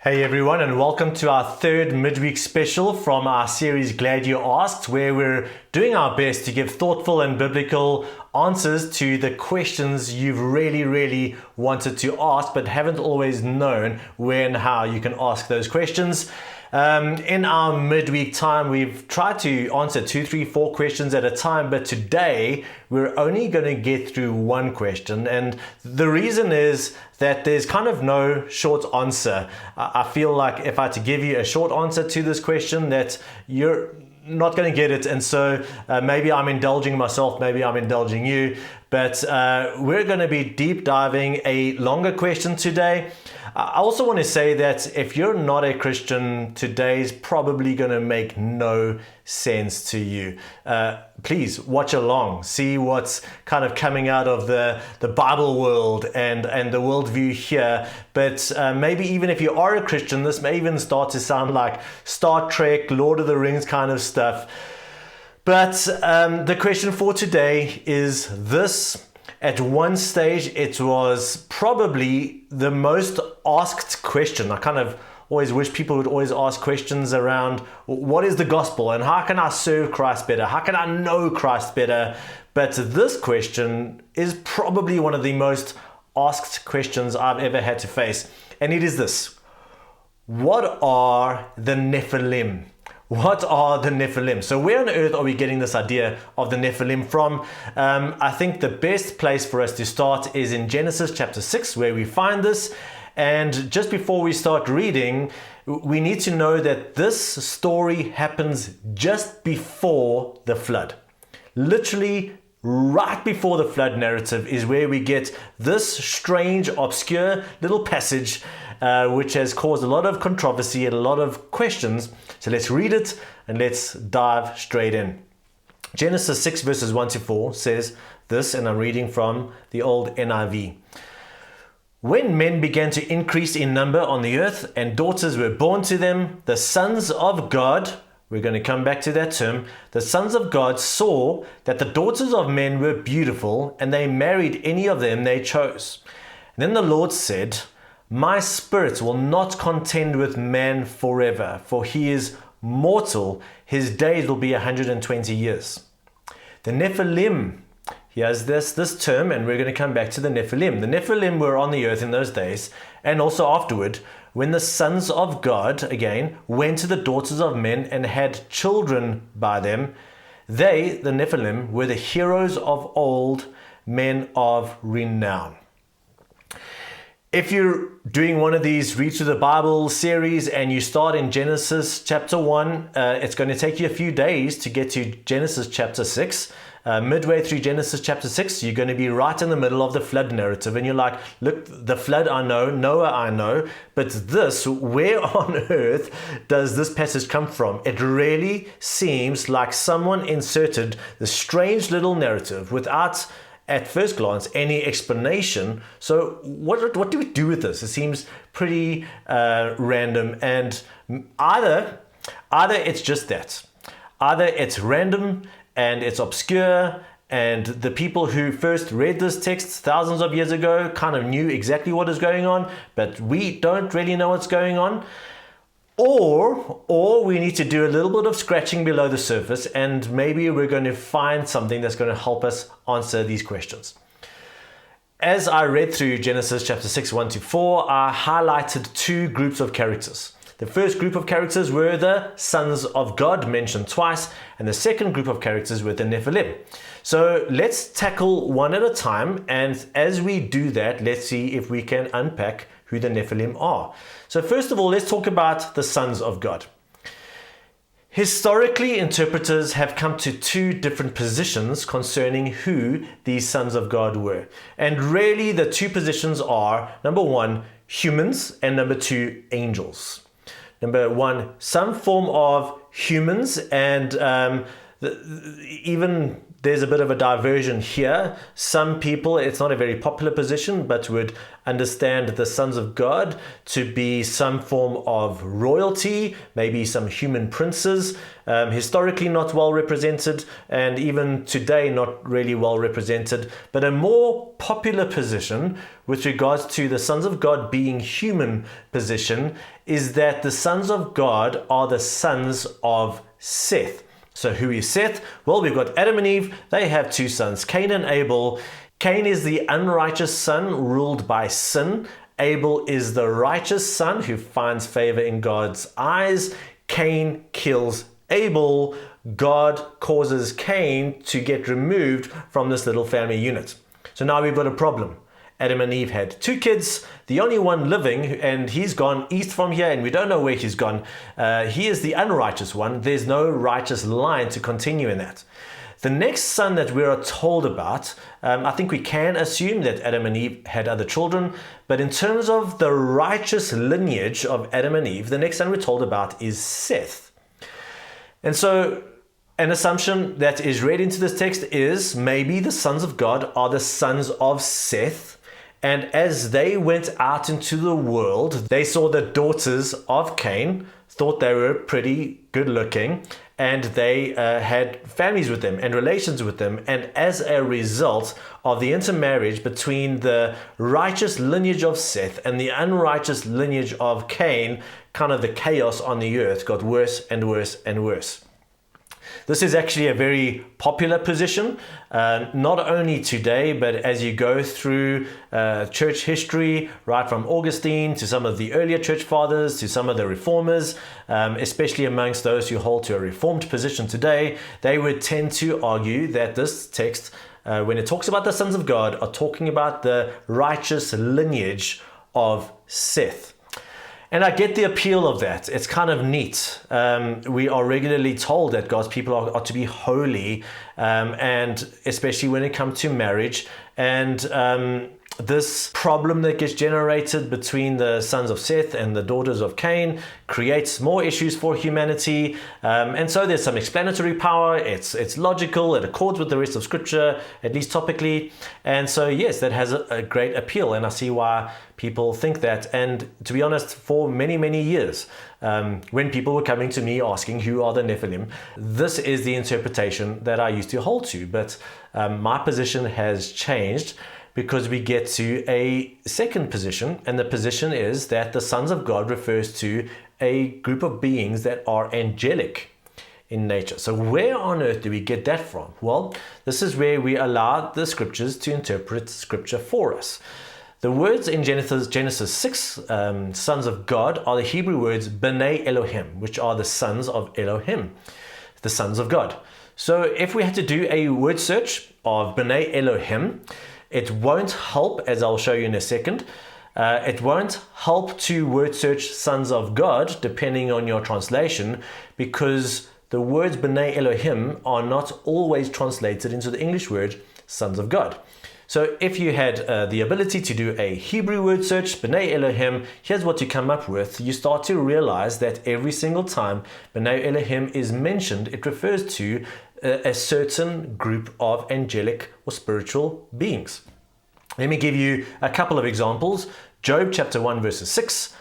Hey everyone, and welcome to our third midweek special from our series Glad You Asked, where we're doing our best to give thoughtful and biblical answers to the questions you've really wanted to ask but haven't always known where and how you can ask those questions. In our midweek time, we've tried to answer 2, 3, 4 questions at a time, but today we're only going to get through one question. And the reason is that there's kind of no short answer. I feel like if I had to give you a short answer to this question, that you're not going to get it. And so maybe I'm indulging myself, maybe I'm indulging you, but we're going to be deep diving a longer question today. I also want to say that if you're not a Christian, today's probably going to make no sense to you. Please watch along, see what's kind of coming out of the Bible world and the worldview here. But maybe even if you are a Christian, this may even start to sound like Star Trek, Lord of the Rings kind of stuff. But the question for today is this. At one stage, it was probably the most asked question. I kind of always wish people would always ask questions around what is the gospel and how can I serve Christ better? How can I know Christ better? But this question is probably one of the most asked questions I've ever had to face. And it is this: what are the Nephilim? What are the Nephilim? So where on earth are we getting this idea of the Nephilim from? I think the best place for us to start is in Genesis chapter 6, where we find this. And just before we start reading, we need to know that this story happens just before the flood. Literally right before the flood narrative is where we get this strange, obscure little passage which has caused a lot of controversy and a lot of questions. So let's read it and let's dive straight in. Genesis 6 verses 1 to 4 says this, and I'm reading from the old NIV. When men began to increase in number on the earth and daughters were born to them, the sons of God, we're going to come back to that term, the sons of God saw that the daughters of men were beautiful, and they married any of them they chose. And then the Lord said, my spirit will not contend with man forever, for he is mortal. His days will be 120 years. The Nephilim, he has this term, and we're going to come back to the Nephilim. The Nephilim were on the earth in those days, and also afterward, when the sons of God, again, went to the daughters of men and had children by them. They, the Nephilim, were the heroes of old, men of renown. If you're doing one of these Read Through the Bible series and you start in Genesis chapter 1, it's going to take you a few days to get to Genesis chapter 6. Midway through Genesis chapter 6, you're going to be right in the middle of the flood narrative. And you're like, look, the flood I know, Noah I know, but this, where on earth does this passage come from? It really seems like someone inserted the strange little narrative without, at first glance, any explanation. So what do we do with this? It seems pretty random, and either it's just that. Either it's random and it's obscure, and the people who first read this text thousands of years ago kind of knew exactly what is going on, but we don't really know what's going on. Or we need to do a little bit of scratching below the surface, and maybe we're going to find something that's going to help us answer these questions. As I read through Genesis chapter 6, 1 to 4, I highlighted two groups of characters. The first group of characters were the sons of God, mentioned twice, and the second group of characters were the Nephilim. So let's tackle one at a time, and as we do that, let's see if we can unpack who the Nephilim are. So first of all, let's talk about the sons of God. Historically, interpreters have come to two different positions concerning who these sons of God were. And really, the two positions are, number one, humans, and number two, angels. Number one, some form of humans, and even there's a bit of a diversion here. Some people, it's not a very popular position, but would understand the sons of God to be some form of royalty, maybe some human princes, historically not well represented, and even today not really well represented. But a more popular position with regards to the sons of God being human position is that the sons of God are the sons of Seth. So who is Seth? Well, we've got Adam and Eve. They have two sons, Cain and Abel. Cain is the unrighteous son ruled by sin. Abel is the righteous son who finds favor in God's eyes. Cain kills Abel. God causes Cain to get removed from this little family unit. So now we've got a problem. Adam and Eve had two kids, the only one living, and he's gone east from here, and we don't know where he's gone. He is the unrighteous one. There's no righteous line to continue in that. The next son that we are told about, I think we can assume that Adam and Eve had other children, but in terms of the righteous lineage of Adam and Eve, the next son we're told about is Seth. And so an assumption that is read into this text is maybe the sons of God are the sons of Seth. And as they went out into the world, they saw the daughters of Cain, thought they were pretty good looking, and they had families with them and relations with them. And as a result of the intermarriage between the righteous lineage of Seth and the unrighteous lineage of Cain, kind of the chaos on the earth got worse and worse and worse. This is actually a very popular position, not only today, but as you go through church history, right from Augustine to some of the earlier church fathers, to some of the reformers, especially amongst those who hold to a reformed position today, they would tend to argue that this text, when it talks about the sons of God, are talking about the righteous lineage of Seth. And I get the appeal of that. It's kind of neat. We are regularly told that God's people are to be holy, and especially when it comes to marriage. And this problem that gets generated between the sons of Seth and the daughters of Cain creates more issues for humanity. And so there's some explanatory power. It's logical. It accords with the rest of Scripture, at least topically. And so, yes, that has a great appeal. And I see why people think that. And to be honest, for many, many years, when people were coming to me asking who are the Nephilim, this is the interpretation that I used to hold to. But my position has changed, because we get to a second position, and the position is that the sons of God refers to a group of beings that are angelic in nature. So where on earth do we get that from? Well, this is where we allow the scriptures to interpret scripture for us. The words in Genesis 6, sons of God, are the Hebrew words B'nai Elohim, which are the sons of Elohim, the sons of God. So if we had to do a word search of B'nai Elohim, it won't help, as I'll show you in a second. It won't help to word search sons of God, depending on your translation, because the words B'nai Elohim are not always translated into the English word sons of God. So if you had the ability to do a Hebrew word search, B'nai Elohim, here's what you come up with. You start to realize that every single time B'nai Elohim is mentioned, it refers to a certain group of angelic or spiritual beings. Let me give you a couple of examples. Job chapter 1 verses 6.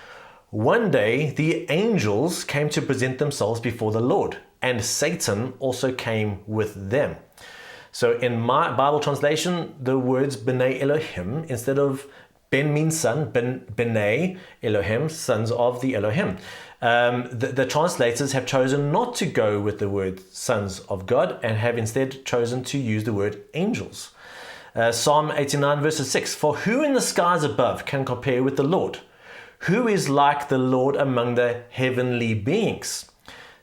One day the angels came to present themselves before the Lord, and Satan also came with them. So in my Bible translation, the words B'nai Elohim, instead of Ben means son, B'nai Elohim, sons of the Elohim. The translators have chosen not to go with the word sons of God, and have instead chosen to use the word angels. Psalm 89 verses 6. For who in the skies above can compare with the Lord? Who is like the Lord among the heavenly beings?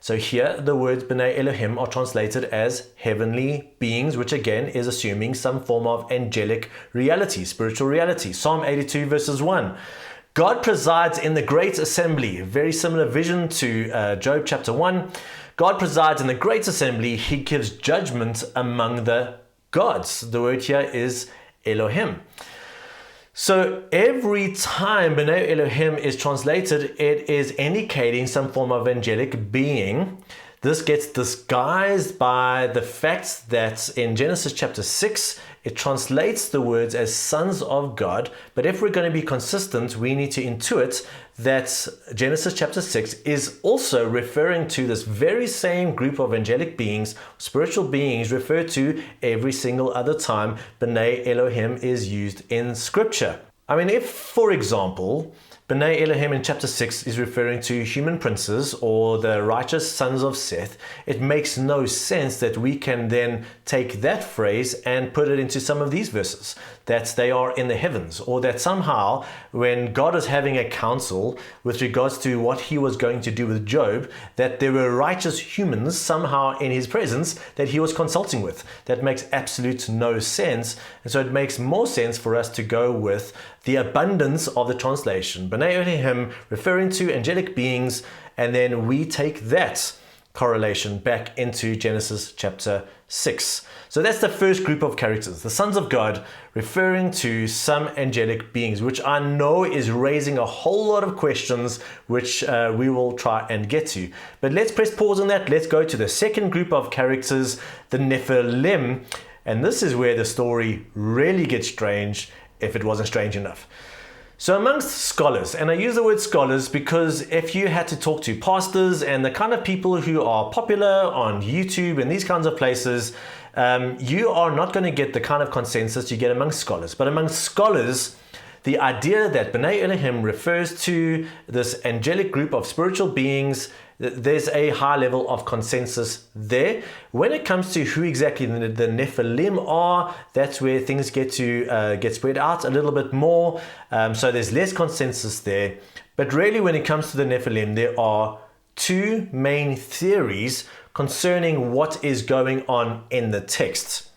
So here the words B'nai Elohim are translated as heavenly beings, which again is assuming some form of angelic reality, spiritual reality. Psalm 82 verses 1. God presides in the great assembly. Very similar vision to Job chapter 1. God presides in the great assembly. He gives judgment among the gods. The word here is Elohim. So every time B'nai Elohim is translated, it is indicating some form of angelic being This gets disguised by the fact that in Genesis chapter 6, it translates the words as sons of God. But if we're going to be consistent, we need to intuit that Genesis chapter 6 is also referring to this very same group of angelic beings, spiritual beings referred to every single other time B'nai Elohim is used in Scripture. I mean, if, for example, B'nai Elohim in chapter 6 is referring to human princes or the righteous sons of Seth, it makes no sense that we can then take that phrase and put it into some of these verses, that they are in the heavens, or that somehow when God is having a council with regards to what he was going to do with Job, that there were righteous humans somehow in his presence that he was consulting with. That makes absolute no sense. And so it makes more sense for us to go with the abundance of the translation. B'nai Elohim referring to angelic beings, and then we take that correlation back into Genesis chapter 6. So that's the first group of characters, the sons of God referring to some angelic beings, which I know is raising a whole lot of questions, which we will try and get to. But let's press pause on that. Let's go to the second group of characters, the Nephilim. And this is where the story really gets strange, if it wasn't strange enough. So amongst scholars, and I use the word scholars because if you had to talk to pastors and the kind of people who are popular on YouTube and these kinds of places, you are not going to get the kind of consensus you get amongst scholars. But amongst scholars, the idea that B'nai Elohim refers to this angelic group of spiritual beings, there's a high level of consensus there. When it comes to who exactly the Nephilim are, that's where things get spread out a little bit more. So there's less consensus there. But really, when it comes to the Nephilim, there are two main theories concerning what is going on in the text.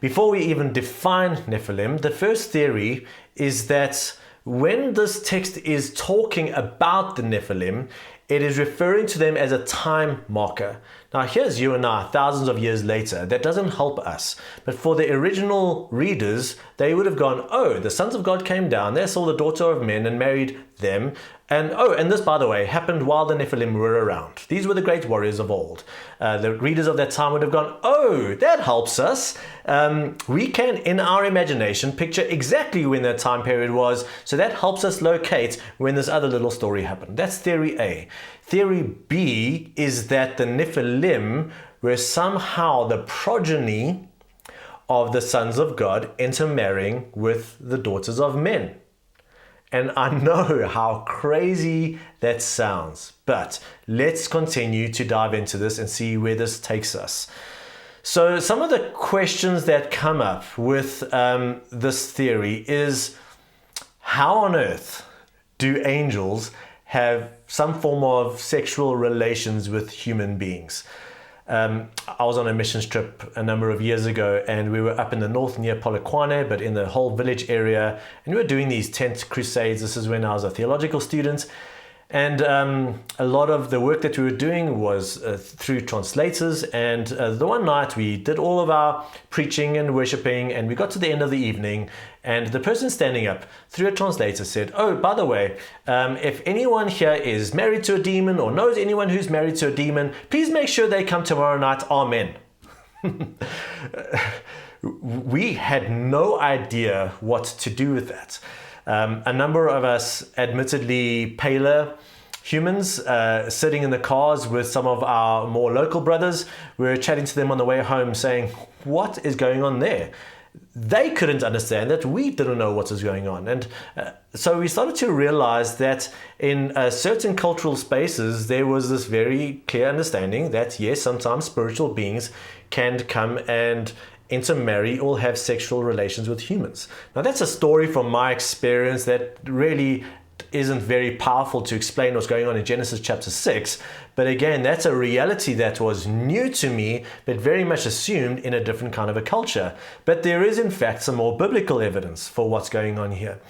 Before we even define Nephilim, the first theory is that when this text is talking about the Nephilim, it is referring to them as a time marker. Now here's you and I, thousands of years later. That doesn't help us. But for the original readers, they would have gone, oh, the sons of God came down, they saw the daughter of men and married them. And this, by the way, happened while the Nephilim were around. These were the great warriors of old. The readers of that time would have gone, oh, that helps us. We can, in our imagination, picture exactly when that time period was. So that helps us locate when this other little story happened. That's theory A. Theory B is that the Nephilim were somehow the progeny of the sons of God intermarrying with the daughters of men. And I know how crazy that sounds, but let's continue to dive into this and see where this takes us. So some of the questions that come up with this theory is, how on earth do angels have some form of sexual relations with human beings? I was on a missions trip a number of years ago, and we were up in the north near Polokwane, but in the whole village area, and we were doing these tent crusades. This is when I was a theological student, and a lot of the work that we were doing was through translators. And the one night we did all of our preaching and worshiping, and we got to the end of the evening, and the person standing up through a translator said, oh, by the way, if anyone here is married to a demon or knows anyone who's married to a demon, please make sure they come tomorrow night. Amen. We had no idea what to do with that. A number of us, admittedly paler humans, sitting in the cars with some of our more local brothers, we were chatting to them on the way home saying, what is going on there? They couldn't understand that. We didn't know what was going on. And so we started to realize that in certain cultural spaces, there was this very clear understanding that, yes, sometimes spiritual beings can come and intermarry or have sexual relations with humans. Now, that's a story from my experience that really isn't very powerful to explain what's going on in Genesis chapter 6. But again, that's a reality that was new to me, but very much assumed in a different kind of a culture. But there is, in fact, some more biblical evidence for what's going on here.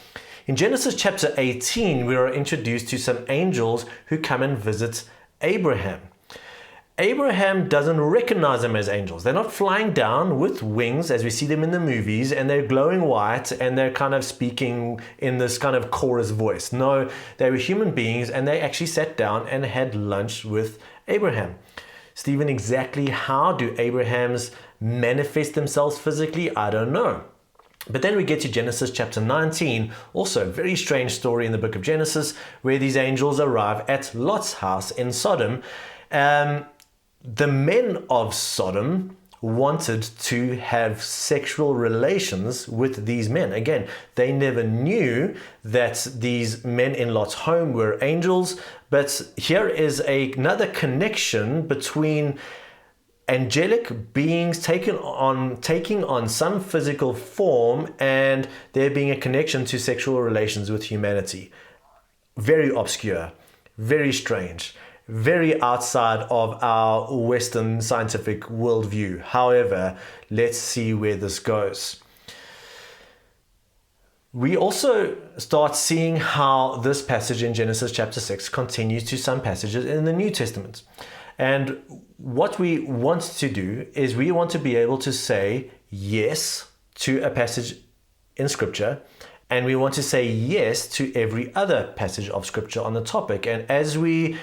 In Genesis chapter 18, we are introduced to some angels who come and visit Abraham. Abraham doesn't recognize them as angels. They're not flying down with wings as we see them in the movies, and they're glowing white and they're kind of speaking in this kind of chorus voice. No, they were human beings, and they actually sat down and had lunch with Abraham. Stephen, exactly how do Abrahams manifest themselves physically? I don't know. But then we get to Genesis chapter 19, also a very strange story in the book of Genesis, where these angels arrive at Lot's house in Sodom. The men of Sodom wanted to have sexual relations with these men. Again, they never knew that these men in Lot's home were angels, but here is another connection between angelic beings taking on some physical form and there being a connection to sexual relations with humanity. Very obscure, very strange, very outside of our Western scientific worldview. However, let's see where this goes. We also start seeing how this passage in Genesis chapter 6 continues to some passages in the New Testament. And what we want to do is we want to be able to say yes to a passage in Scripture, and we want to say yes to every other passage of Scripture on the topic. And as we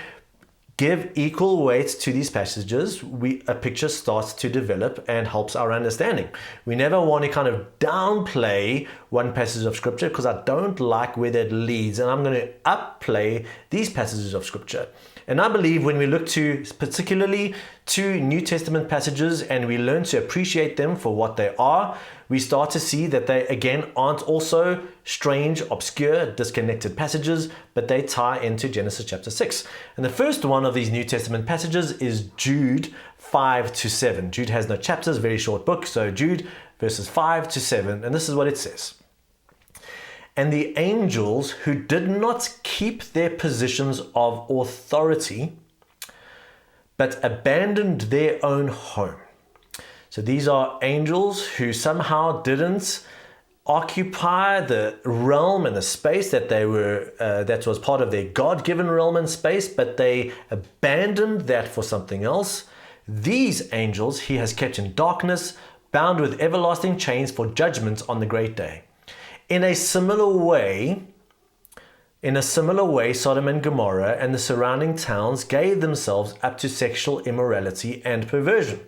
give equal weight to these passages, a picture starts to develop and helps our understanding. We never want to kind of downplay one passage of Scripture because I don't like where that leads, and I'm going to upplay these passages of Scripture. And I believe when we look to particularly to New Testament passages and we learn to appreciate them for what they are, we start to see that they again aren't also strange, obscure, disconnected passages, but they tie into Genesis chapter 6. And the first one of these New Testament passages is Jude 5-7. Jude has no chapters, very short book. So Jude verses 5-7, and this is what it says. And the angels who did not keep their positions of authority, but abandoned their own home. So these are angels who somehow didn't occupy the realm and the space that they were, that was part of their God-given realm and space, but they abandoned that for something else. These angels he has kept in darkness, bound with everlasting chains for judgment on the great day. In a similar way, Sodom and Gomorrah and the surrounding towns gave themselves up to sexual immorality and perversion.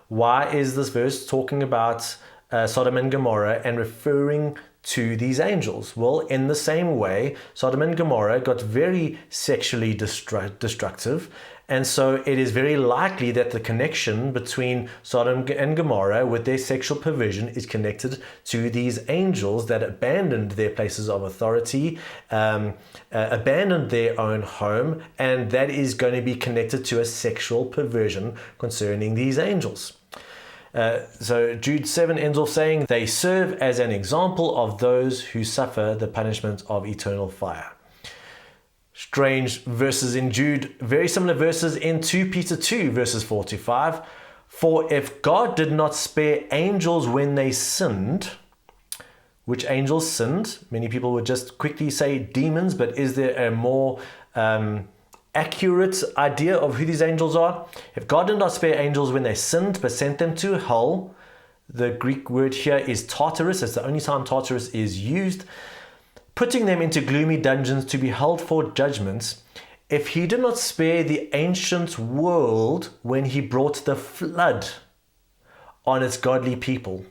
Why is this verse talking about Sodom and Gomorrah and referring to these angels? Well, in the same way, Sodom and Gomorrah got very sexually destructive, and so it is very likely that the connection between Sodom and Gomorrah with their sexual perversion is connected to these angels that abandoned their places of authority, abandoned their own home, and that is going to be connected to a sexual perversion concerning these angels. So Jude 7 ends off saying, they serve as an example of those who suffer the punishment of eternal fire. Strange verses in Jude, very similar verses in 2 Peter 2 verses 4-5. For if God did not spare angels when they sinned, which angels sinned? Many people would just quickly say demons, but is there a more accurate idea of who these angels are? If God did not spare angels when they sinned, but sent them to hell, the Greek word here is Tartarus. It's the only time Tartarus is used. Putting them into gloomy dungeons to be held for judgments, if he did not spare the ancient world when he brought the flood on its godly people,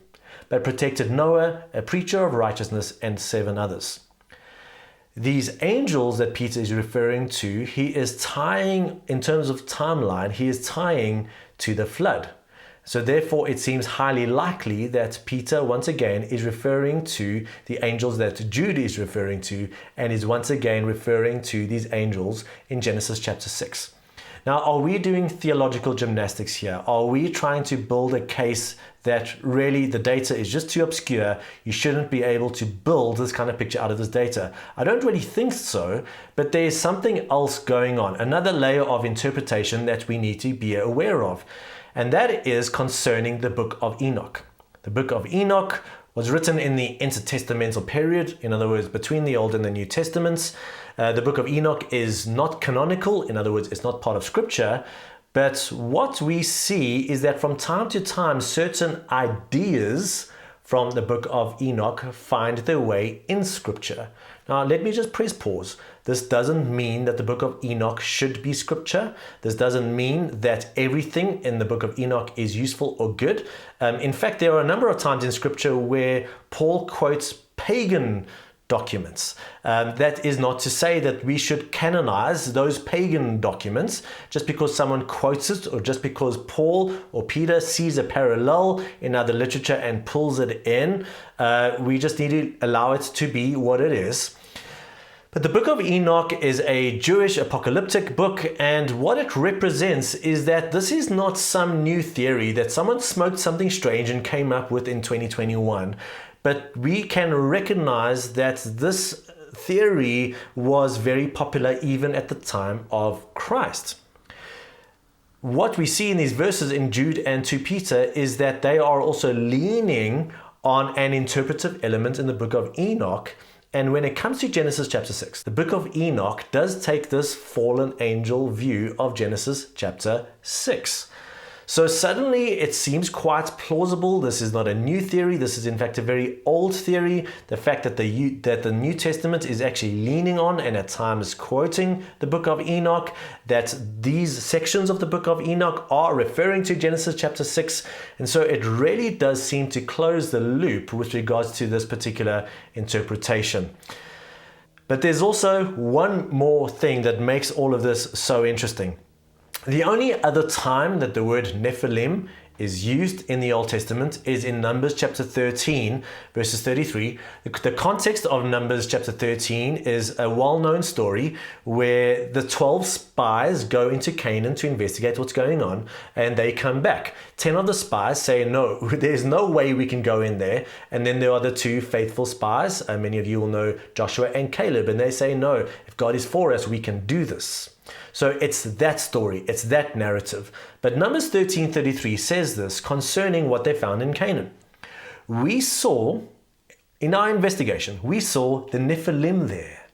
but protected Noah, a preacher of righteousness, and 7 others. These angels that Peter is referring to, he is tying, in terms of timeline, he is tying to the flood. So therefore, it seems highly likely that Peter, once again, is referring to the angels that Jude is referring to, and is once again referring to these angels in Genesis chapter 6. Now, are we doing theological gymnastics here? Are we trying to build a case that really the data is just too obscure? You shouldn't be able to build this kind of picture out of this data. I don't really think so, but there's something else going on, another layer of interpretation that we need to be aware of. And that is concerning the book of Enoch. The book of Enoch was written in the intertestamental period, in other words, between the Old and the New Testaments. The book of Enoch is not canonical, in other words, it's not part of Scripture, but what we see is that from time to time, certain ideas from the book of Enoch find their way in Scripture. Now, let me just press pause. This doesn't mean that the book of Enoch should be scripture. This doesn't mean that everything in the book of Enoch is useful or good. In fact, there are a number of times in scripture where Paul quotes pagan documents. That is not to say that we should canonize those pagan documents just because someone quotes it, or just because Paul or Peter sees a parallel in other literature and pulls it in. We just need to allow it to be what it is. But the book of Enoch is a Jewish apocalyptic book, and what it represents is that this is not some new theory that someone smoked something strange and came up with in 2021. But we can recognize that this theory was very popular even at the time of Christ. What we see in these verses in Jude and 2 Peter is that they are also leaning on an interpretive element in the book of Enoch. And when it comes to Genesis chapter 6, the book of Enoch does take this fallen angel view of Genesis chapter 6. So suddenly it seems quite plausible. This is not a new theory. This is in fact a very old theory. The fact that the New Testament is actually leaning on and at times quoting the book of Enoch, that these sections of the book of Enoch are referring to Genesis chapter 6. And so it really does seem to close the loop with regards to this particular interpretation. But there's also one more thing that makes all of this so interesting. The only other time that the word Nephilim is used in the Old Testament is in Numbers chapter 13, verses 33. The context of Numbers chapter 13 is a well-known story where the 12 spies go into Canaan to investigate what's going on, and they come back. 10 of the spies say, no, there's no way we can go in there. And then there are the 2 faithful spies. Many of you will know Joshua and Caleb, and they say, no, if God is for us, we can do this. So it's that story, it's that narrative. But Numbers 13:33 says this concerning what they found in Canaan. We saw, in our investigation, we saw the Nephilim there.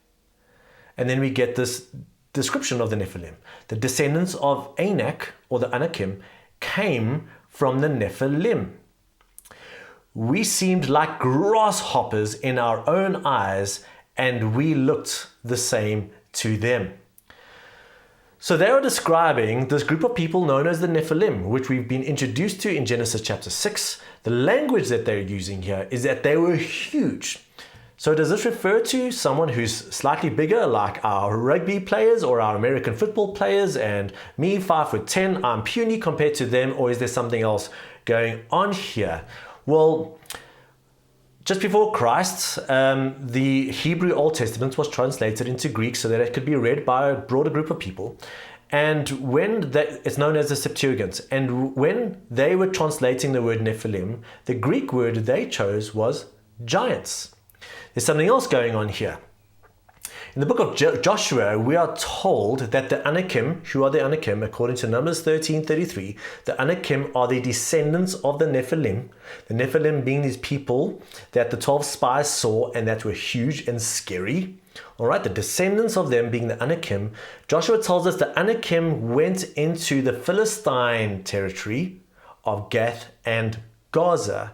And then we get this description of the Nephilim. The descendants of Anak, or the Anakim, came from the Nephilim. We seemed like grasshoppers in our own eyes, and we looked the same to them. So they are describing this group of people known as the Nephilim, which we've been introduced to in Genesis chapter 6. The language that they're using here is that they were huge. So does this refer to someone who's slightly bigger, like our rugby players or our American football players, and me, 5'10", I'm puny compared to them, or is there something else going on here? Well, just before Christ, the Hebrew Old Testament was translated into Greek so that it could be read by a broader group of people. And it's known as the Septuagint. And when they were translating the word Nephilim, the Greek word they chose was giants. There's something else going on here. In the book of Joshua, we are told that the Anakim, who are the Anakim, according to Numbers 13:33, the Anakim are the descendants of the Nephilim being these people that the 12 spies saw and that were huge and scary. All right, the descendants of them being the Anakim. Joshua tells us the Anakim went into the Philistine territory of Gath and Gaza.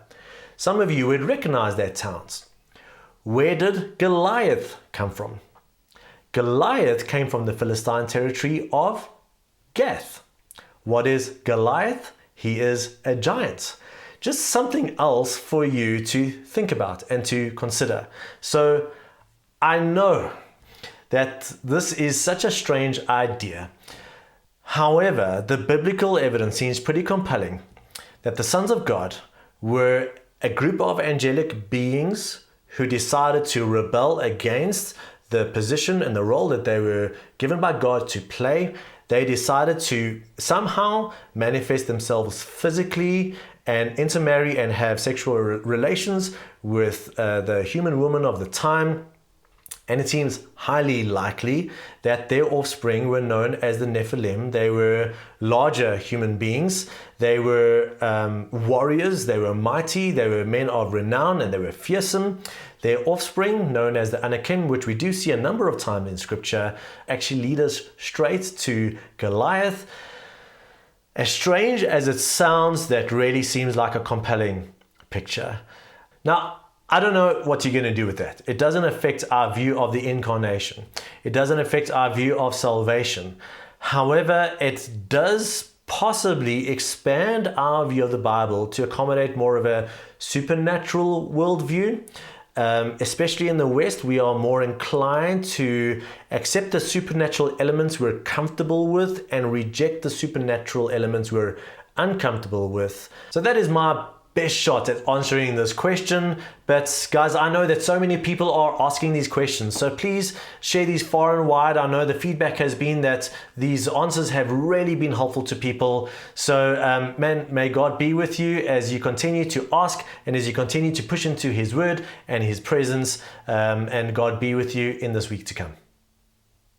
Some of you would recognize their towns. Where did Goliath come from? Goliath came from the Philistine territory of Gath. What is Goliath? He is a giant. Just something else for you to think about and to consider. So I know that this is such a strange idea. However, the biblical evidence seems pretty compelling that the sons of God were a group of angelic beings who decided to rebel against the position and the role that they were given by God to play. They decided to somehow manifest themselves physically and intermarry and have sexual relations with the human woman of the time. And it seems highly likely that their offspring were known as the Nephilim. They were larger human beings. They were warriors. They were mighty. They were men of renown, and they were fearsome. Their offspring, known as the Anakim, which we do see a number of times in Scripture, actually lead us straight to Goliath. As strange as it sounds, that really seems like a compelling picture. Now, I don't know what you're going to do with that. It doesn't affect our view of the incarnation. It doesn't affect our view of salvation. However, it does possibly expand our view of the Bible to accommodate more of a supernatural worldview. Especially in the West, we are more inclined to accept the supernatural elements we're comfortable with and reject the supernatural elements we're uncomfortable with. So that is my best shot at answering this question. But guys, I know that so many people are asking these questions, so please share these far and wide. I know the feedback has been that these answers have really been helpful to people. So man, may God be with you as you continue to ask and as you continue to push into His word and His presence, and God be with you in this week to come.